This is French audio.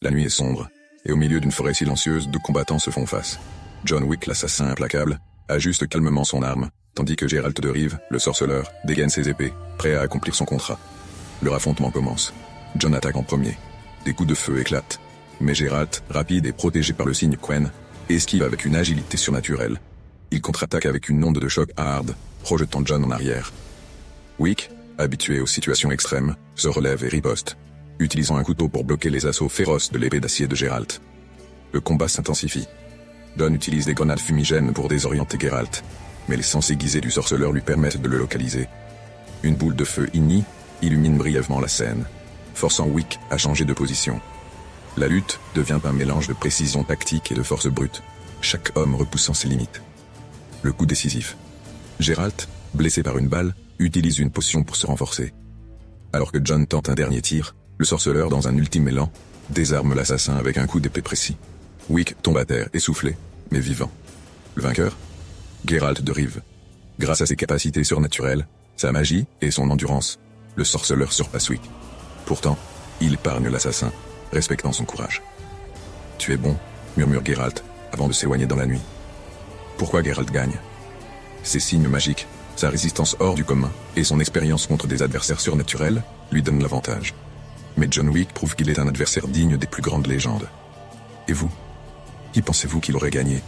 La nuit est sombre, et au milieu d'une forêt silencieuse, deux combattants se font face. John Wick, l'assassin implacable, ajuste calmement son arme, tandis que Geralt de Rive, le sorceleur, dégaine ses épées, prêt à accomplir son contrat. Leur affrontement commence. John attaque en premier. Des coups de feu éclatent. Mais Geralt, rapide et protégé par le signe Quen, esquive avec une agilité surnaturelle. Il contre-attaque avec une onde de choc hard, projetant John en arrière. Wick, habitué aux situations extrêmes, se relève et riposte, utilisant un couteau pour bloquer les assauts féroces de l'épée d'acier de Geralt. Le combat s'intensifie. John utilise des grenades fumigènes pour désorienter Geralt, mais les sens aiguisés du sorceleur lui permettent de le localiser. Une boule de feu ignie illumine brièvement la scène, forçant Wick à changer de position. La lutte devient un mélange de précision tactique et de force brute, chaque homme repoussant ses limites. Le coup décisif. Geralt, blessé par une balle, utilise une potion pour se renforcer. Alors que John tente un dernier tir, le sorceleur, dans un ultime élan, désarme l'assassin avec un coup d'épée précis. Wick tombe à terre, essoufflé, mais vivant. Le vainqueur? Geralt de Rive. Grâce à ses capacités surnaturelles, sa magie et son endurance, le sorceleur surpasse Wick. Pourtant, il épargne l'assassin, respectant son courage. « Tu es bon », murmure Geralt, avant de s'éloigner dans la nuit. Pourquoi Geralt gagne? Ses signes magiques, sa résistance hors du commun, et son expérience contre des adversaires surnaturels, lui donnent l'avantage. Mais John Wick prouve qu'il est un adversaire digne des plus grandes légendes. Et vous? Qui pensez-vous qu'il aurait gagné?